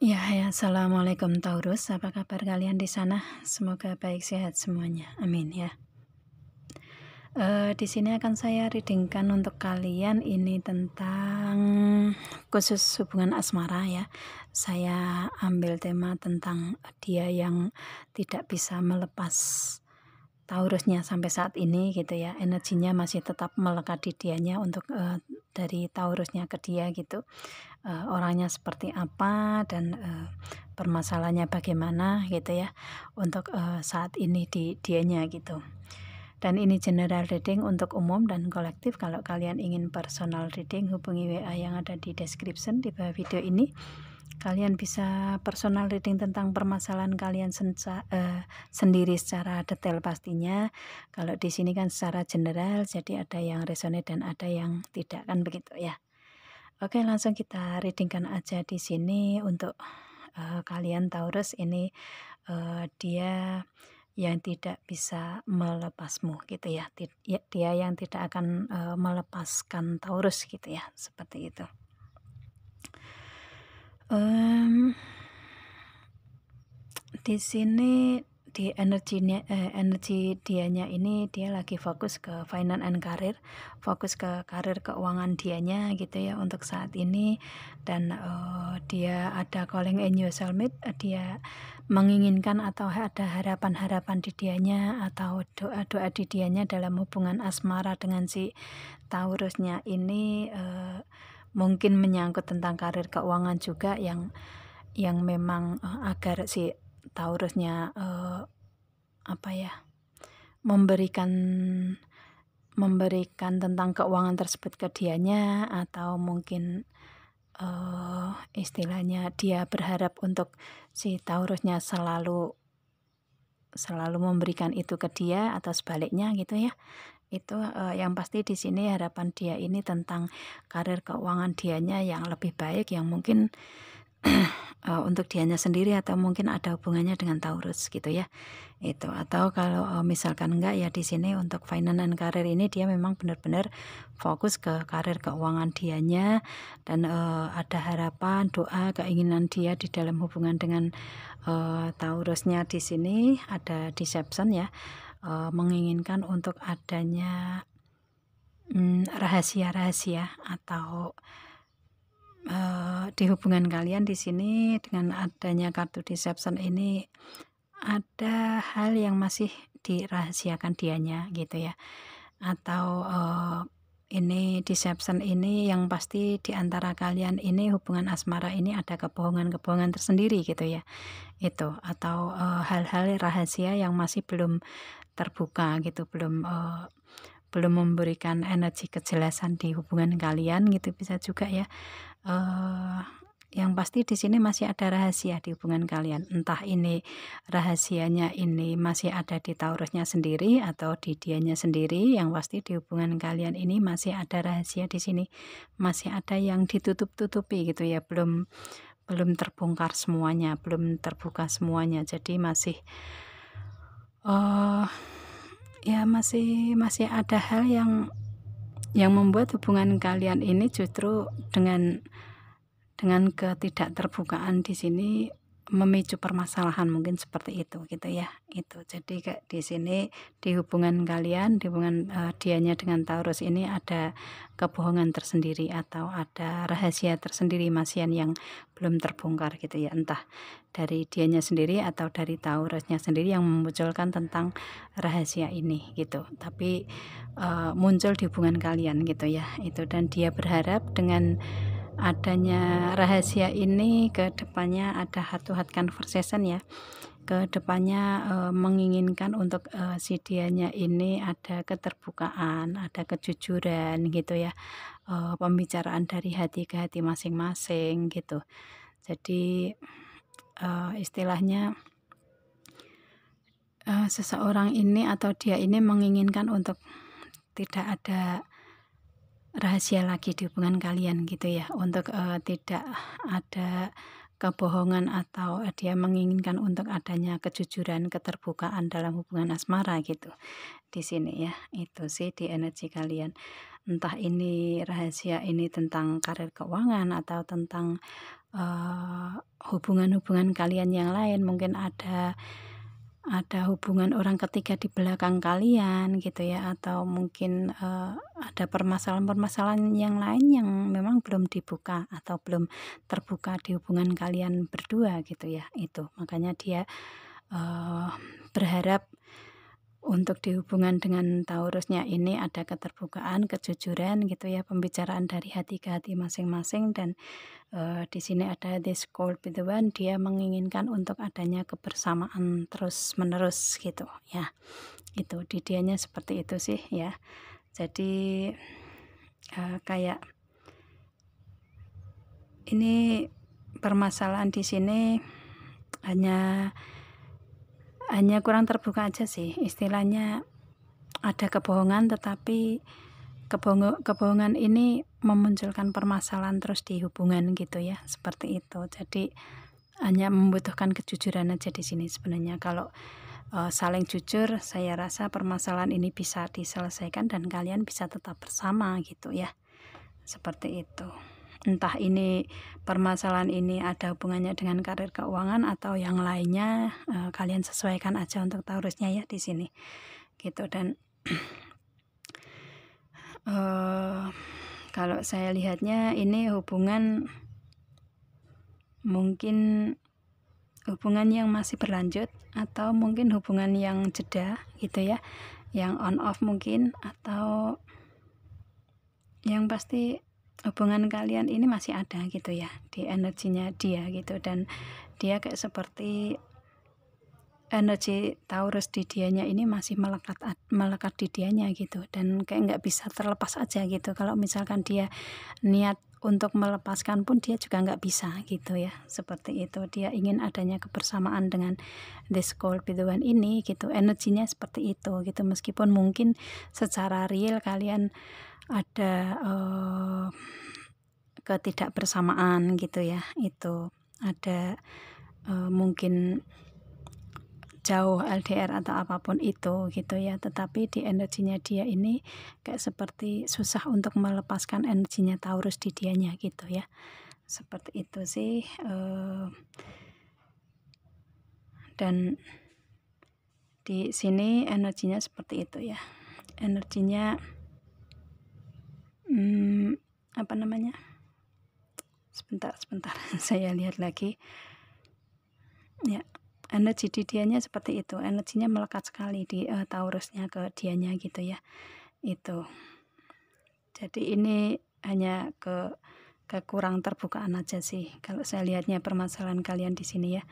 Ya, assalamualaikum Taurus. Apa kabar kalian di sana? Semoga baik sehat semuanya. Amin ya. Di sini akan saya readingkan untuk kalian ini tentang khusus hubungan asmara ya. Saya ambil tema tentang dia yang tidak bisa melepas Taurusnya sampai saat ini gitu ya. Energinya masih tetap melekat di dianya untuk dari Taurusnya ke dia gitu. Orangnya seperti apa dan permasalahannya bagaimana gitu ya untuk saat ini di dianya gitu. Dan ini general reading untuk umum dan kolektif. Kalau kalian ingin personal reading, hubungi WA yang ada di description di bawah video ini. Kalian bisa personal reading tentang permasalahan kalian sendiri secara detail pastinya. Kalau di sini kan secara general, jadi ada yang resonate dan ada yang tidak, kan begitu ya. Oke, langsung kita readingkan aja di sini untuk kalian Taurus ini, dia yang tidak bisa melepasmu gitu ya. Dia yang tidak akan melepaskan Taurus gitu ya, seperti itu. Di sini di energi dianya ini dia lagi fokus ke finance and career, fokus ke karir keuangan dianya gitu ya untuk saat ini. Dan dia ada calling in your soulmate, dia menginginkan atau ada harapan-harapan di dianya atau doa-doa di dianya dalam hubungan asmara dengan si Taurusnya ini. Mungkin menyangkut tentang karir keuangan juga yang memang agar si Taurusnya memberikan tentang keuangan tersebut ke dianya, atau mungkin istilahnya dia berharap untuk si Taurusnya selalu memberikan itu ke dia atau sebaliknya gitu ya. Itu yang pasti di sini harapan dia ini tentang karir keuangan dianya yang lebih baik, yang mungkin untuk dianya sendiri atau mungkin ada hubungannya dengan Taurus gitu ya. Itu, atau kalau misalkan enggak ya, di sini untuk finance dan karir ini dia memang benar-benar fokus ke karir keuangan dianya. Dan ada harapan, doa, keinginan dia di dalam hubungan dengan Taurusnya. Di sini ada deception ya, menginginkan untuk adanya rahasia-rahasia atau di hubungan kalian. Di sini dengan adanya kartu deception ini ada hal yang masih dirahasiakan dianya gitu ya. Atau ini deception ini yang pasti di antara kalian ini hubungan asmara ini ada kebohongan-kebohongan tersendiri gitu ya. Itu, atau hal-hal rahasia yang masih belum terbuka gitu, belum memberikan energi kejelasan di hubungan kalian gitu, bisa juga ya. Yang pasti di sini masih ada rahasia di hubungan kalian. Entah ini rahasianya ini masih ada di Taurusnya sendiri atau di dianya sendiri. Yang pasti di hubungan kalian ini masih ada rahasia di sini. Masih ada yang ditutup-tutupi gitu ya. Belum terbongkar semuanya, belum terbuka semuanya. Jadi masih ya masih ada hal yang membuat hubungan kalian ini justru dengan ketidakterbukaan di sini memicu permasalahan, mungkin seperti itu gitu ya. Itu, jadi kayak di sini di hubungan kalian, di hubungan dianya dengan Taurus ini ada kebohongan tersendiri atau ada rahasia tersendiri masian yang belum terbongkar gitu ya. Entah dari dianya sendiri atau dari Taurusnya sendiri yang memunculkan tentang rahasia ini gitu. Tapi muncul di hubungan kalian gitu ya. Itu, dan dia berharap dengan adanya rahasia ini ke depannya ada heart to heart conversation ya. Ke depannya menginginkan untuk si dianya ini ada keterbukaan, ada kejujuran gitu ya. Pembicaraan dari hati ke hati masing-masing gitu. Jadi istilahnya seseorang ini atau dia ini menginginkan untuk tidak ada rahasia lagi di hubungan kalian gitu ya, untuk tidak ada kebohongan, atau dia menginginkan untuk adanya kejujuran, keterbukaan dalam hubungan asmara gitu di sini ya. Itu sih di energi kalian. Entah ini rahasia ini tentang karir keuangan atau tentang hubungan-hubungan kalian yang lain, mungkin ada hubungan orang ketiga di belakang kalian gitu ya, atau mungkin ada permasalahan-permasalahan yang lain yang memang belum dibuka atau belum terbuka di hubungan kalian berdua gitu ya. Itu makanya dia berharap untuk di hubungan dengan Taurusnya ini ada keterbukaan, kejujuran gitu ya, pembicaraan dari hati ke hati masing-masing. Dan di sini ada this cold with the one, dia menginginkan untuk adanya kebersamaan terus menerus gitu ya. Itu di dianya seperti itu sih ya. Jadi kayak ini permasalahan di sini hanya kurang terbuka aja sih, istilahnya ada kebohongan, tetapi kebohongan ini memunculkan permasalahan terus di hubungan gitu ya, seperti itu. Jadi hanya membutuhkan kejujuran aja di sini sebenarnya. Kalau saling jujur, saya rasa permasalahan ini bisa diselesaikan dan kalian bisa tetap bersama gitu ya, seperti itu. Entah ini permasalahan ini ada hubungannya dengan karir keuangan atau yang lainnya, kalian sesuaikan aja untuk Taurusnya ya di sini gitu. Dan kalau saya lihatnya ini hubungan mungkin hubungan yang masih berlanjut atau mungkin hubungan yang jeda gitu ya, yang on off mungkin, atau yang pasti hubungan kalian ini masih ada gitu ya di energinya dia gitu. Dan dia kayak seperti energi Taurus di dianya ini masih melekat di dianya gitu, dan kayak nggak bisa terlepas aja gitu. Kalau misalkan dia niat untuk melepaskan pun dia juga nggak bisa gitu ya, seperti itu. Dia ingin adanya kebersamaan dengan this cold with the one ini gitu, energinya seperti itu gitu. Meskipun mungkin secara real kalian ada ketidakbersamaan gitu ya, itu ada mungkin jauh LDR atau apapun itu gitu ya, tetapi di energinya dia ini kayak seperti susah untuk melepaskan energinya Taurus di dianya gitu ya, seperti itu sih. Dan di sini energinya seperti itu ya, energinya apa namanya, sebentar saya lihat lagi ya. Energi di dianya seperti itu, energinya melekat sekali di Taurusnya ke dianya gitu ya, itu. Jadi ini hanya kekurang terbukaan aja sih kalau saya lihatnya permasalahan kalian di sini ya,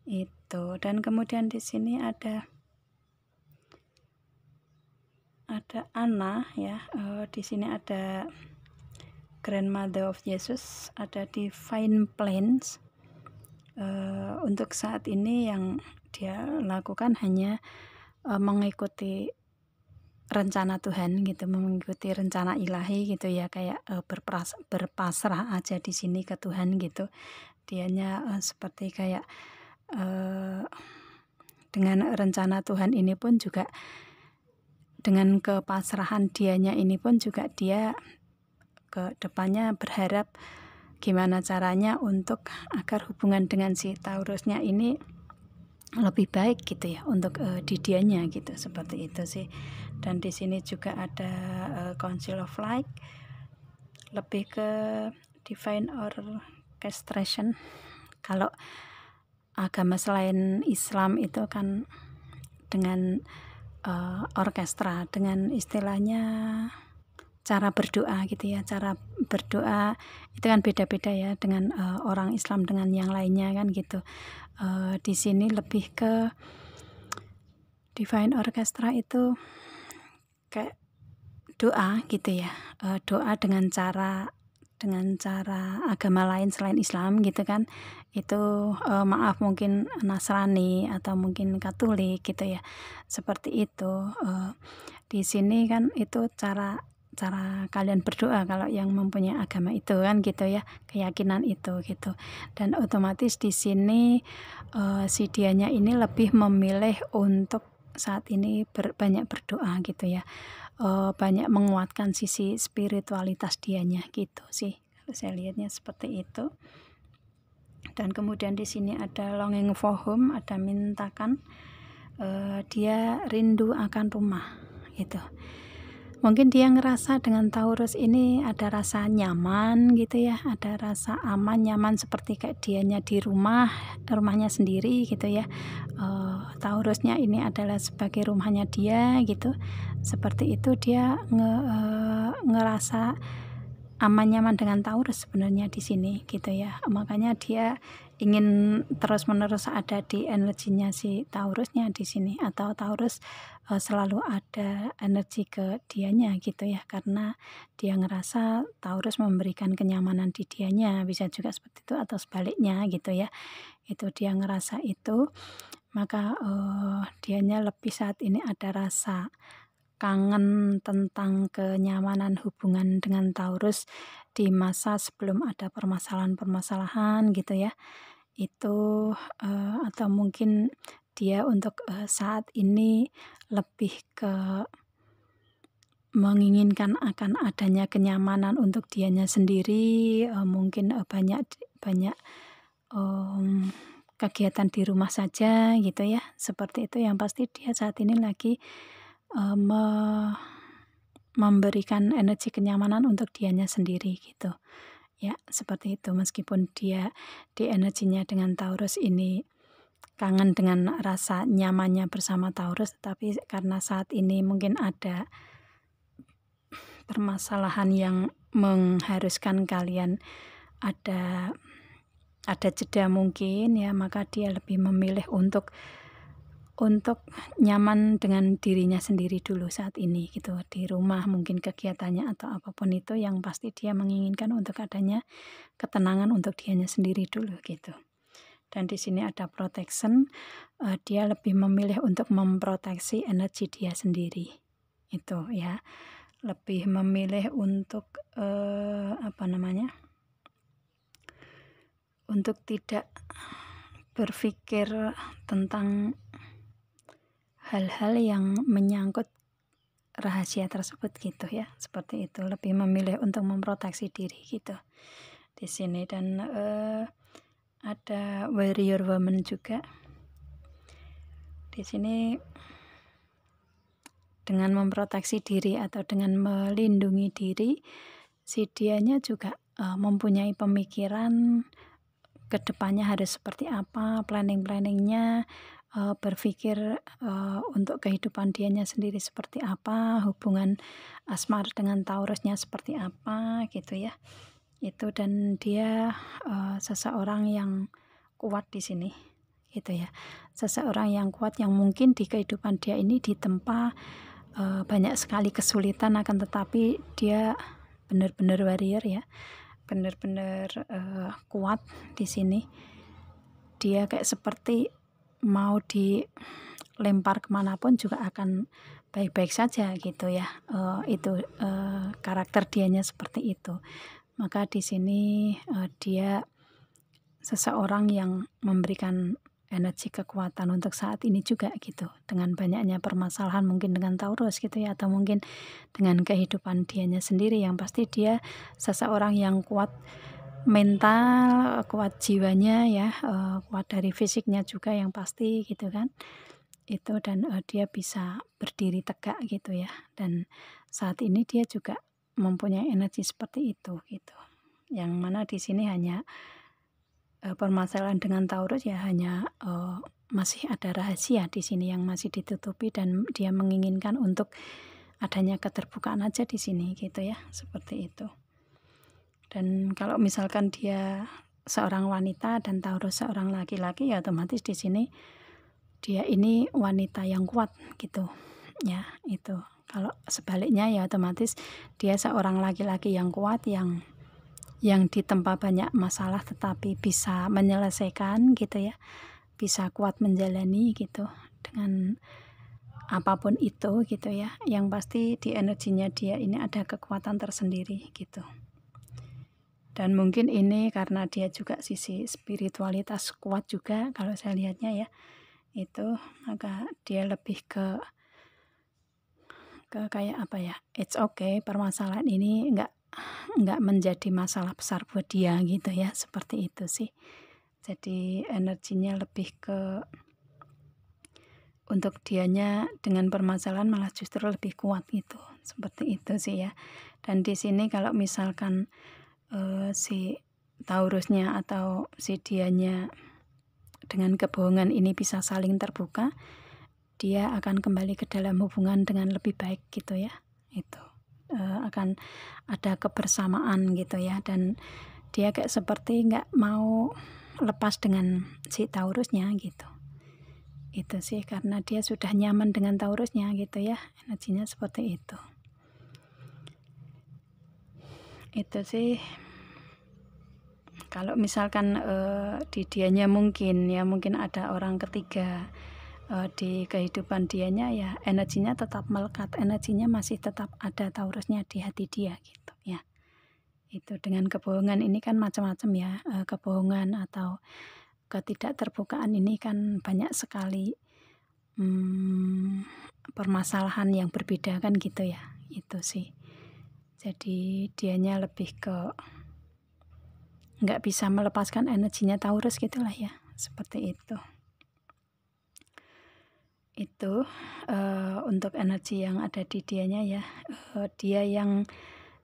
itu. Dan kemudian di sini ada Anna ya, di sini ada Grandmother of Jesus, ada Divine Plans. Untuk saat ini yang dia lakukan hanya mengikuti rencana Tuhan gitu, mengikuti rencana ilahi gitu ya, kayak berpasrah aja di sini ke Tuhan gitu. Dianya seperti kayak dengan rencana Tuhan ini pun juga, dengan kepasrahan dianya ini pun juga dia ke depannya berharap gimana caranya untuk agar hubungan dengan si Taurusnya ini lebih baik gitu ya untuk di dianya gitu, seperti itu sih. Dan di sini juga ada Council of Light, lebih ke Divine Orchestration. Kalau agama selain Islam itu kan dengan orkestra, dengan istilahnya cara berdoa gitu ya. Cara berdoa itu kan beda-beda ya dengan orang Islam dengan yang lainnya kan gitu. Di sini lebih ke Divine Orchestra itu kayak doa gitu ya, doa dengan cara agama lain selain Islam gitu kan. Itu maaf mungkin Nasrani atau mungkin Katolik gitu ya, seperti itu. Di sini kan itu cara kalian berdoa kalau yang mempunyai agama itu kan gitu ya, keyakinan itu gitu. Dan otomatis di sini si dianya ini lebih memilih untuk saat ini banyak berdoa gitu ya, banyak menguatkan sisi spiritualitas dianya gitu sih, kalau saya lihatnya seperti itu. Dan kemudian di sini ada longing for home, ada mintakan, dia rindu akan rumah gitu. Mungkin dia ngerasa dengan Taurus ini ada rasa nyaman gitu ya, ada rasa aman, nyaman seperti kayak dianya di rumahnya sendiri gitu ya. Taurusnya ini adalah sebagai rumahnya dia gitu. Seperti itu dia ngerasa aman nyaman dengan Taurus sebenarnya di sini gitu ya. Makanya dia ingin terus-menerus ada di energinya si Taurusnya di sini, atau Taurus selalu ada energi ke dianya gitu ya, karena dia ngerasa Taurus memberikan kenyamanan di dianya, bisa juga seperti itu atau sebaliknya gitu ya. Itu dia ngerasa itu, maka dianya lebih saat ini ada rasa kangen tentang kenyamanan hubungan dengan Taurus di masa sebelum ada permasalahan-permasalahan gitu ya. Itu atau mungkin dia untuk saat ini lebih ke menginginkan akan adanya kenyamanan untuk dianya sendiri, mungkin banyak banyak kegiatan di rumah saja gitu ya, seperti itu. Yang pasti dia saat ini lagi memberikan energi kenyamanan untuk dianya sendiri gitu. Ya, seperti itu. Meskipun dia di energinya dengan Taurus ini kangen dengan rasa nyamannya bersama Taurus, tapi karena saat ini mungkin ada permasalahan yang mengharuskan kalian ada jeda mungkin ya, maka dia lebih memilih untuk nyaman dengan dirinya sendiri dulu saat ini gitu, di rumah mungkin kegiatannya atau apapun itu, yang pasti dia menginginkan untuk adanya ketenangan untuk dianya sendiri dulu gitu. Dan di sini ada protection, dia lebih memilih untuk memproteksi energi dia sendiri itu ya, lebih memilih untuk untuk tidak berpikir tentang hal-hal yang menyangkut rahasia tersebut gitu ya, seperti itu. Lebih memilih untuk memproteksi diri gitu di sini. Dan ada warrior woman juga di sini. Dengan memproteksi diri atau dengan melindungi diri, si dianya juga mempunyai pemikiran kedepannya harus seperti apa, planning-planningnya, berpikir untuk kehidupan dianya sendiri seperti apa, hubungan asmara dengan Taurusnya seperti apa gitu ya. Itu, dan dia seseorang yang kuat di sini gitu ya. Seseorang yang kuat yang mungkin di kehidupan dia ini ditempa banyak sekali kesulitan, akan tetapi dia benar-benar warrior ya, benar-benar kuat di sini. Dia kayak seperti mau dilempar kemanapun juga akan baik-baik saja gitu ya. Itu karakter dianya seperti itu. Maka di sini dia seseorang yang memberikan energi kekuatan untuk saat ini juga gitu, dengan banyaknya permasalahan mungkin dengan Taurus gitu ya, atau mungkin dengan kehidupan dianya sendiri. Yang pasti dia seseorang yang kuat mental, kuat jiwanya ya, kuat dari fisiknya juga yang pasti gitu kan. Itu, dan dia bisa berdiri tegak gitu ya, dan saat ini dia juga mempunyai energi seperti itu gitu. Yang mana di sini hanya permasalahan dengan Taurus ya, hanya masih ada rahasia di sini yang masih ditutupi, dan dia menginginkan untuk adanya keterbukaan aja di sini gitu ya, seperti itu. Dan kalau misalkan dia seorang wanita dan Taurus seorang laki-laki, ya otomatis di sini dia ini wanita yang kuat gitu ya. Itu kalau sebaliknya ya otomatis dia seorang laki-laki yang kuat, yang ditempa banyak masalah tetapi bisa menyelesaikan gitu ya, bisa kuat menjalani gitu dengan apapun itu gitu ya. Yang pasti di energinya dia ini ada kekuatan tersendiri gitu. Dan mungkin ini karena dia juga sisi spiritualitas kuat juga kalau saya lihatnya ya, itu, maka dia lebih ke kayak apa ya, it's okay, permasalahan ini enggak menjadi masalah besar buat dia gitu ya, seperti itu sih Jadi energinya lebih ke untuk dianya dengan permasalahan malah justru lebih kuat gitu, seperti itu sih ya. Dan di sini kalau misalkan, si Taurusnya atau si dianya dengan kebohongan ini bisa saling terbuka, dia akan kembali ke dalam hubungan dengan lebih baik gitu ya, itu. Akan ada kebersamaan gitu ya, dan dia kayak seperti nggak mau lepas dengan si Taurusnya gitu. Itu sih karena dia sudah nyaman dengan Taurusnya gitu ya, energinya seperti itu. Itu sih kalau misalkan di dianya mungkin ada orang ketiga di kehidupan dianya, ya energinya tetap melekat, energinya masih tetap ada Taurusnya di hati dia gitu ya. Itu dengan kebohongan ini kan macam-macam ya, kebohongan atau ketidakterbukaan ini kan banyak sekali permasalahan yang berbeda kan gitu ya, itu sih. Jadi dianya lebih ke nggak bisa melepaskan energinya Taurus gitulah ya, seperti itu. Itu untuk energi yang ada di dianya ya, dia yang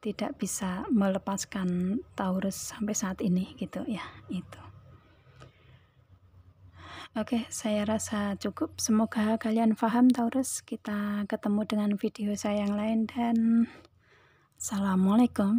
tidak bisa melepaskan Taurus sampai saat ini gitu ya, itu. Oke, saya rasa cukup. Semoga kalian paham Taurus. Kita ketemu dengan video saya yang lain dan assalamualaikum.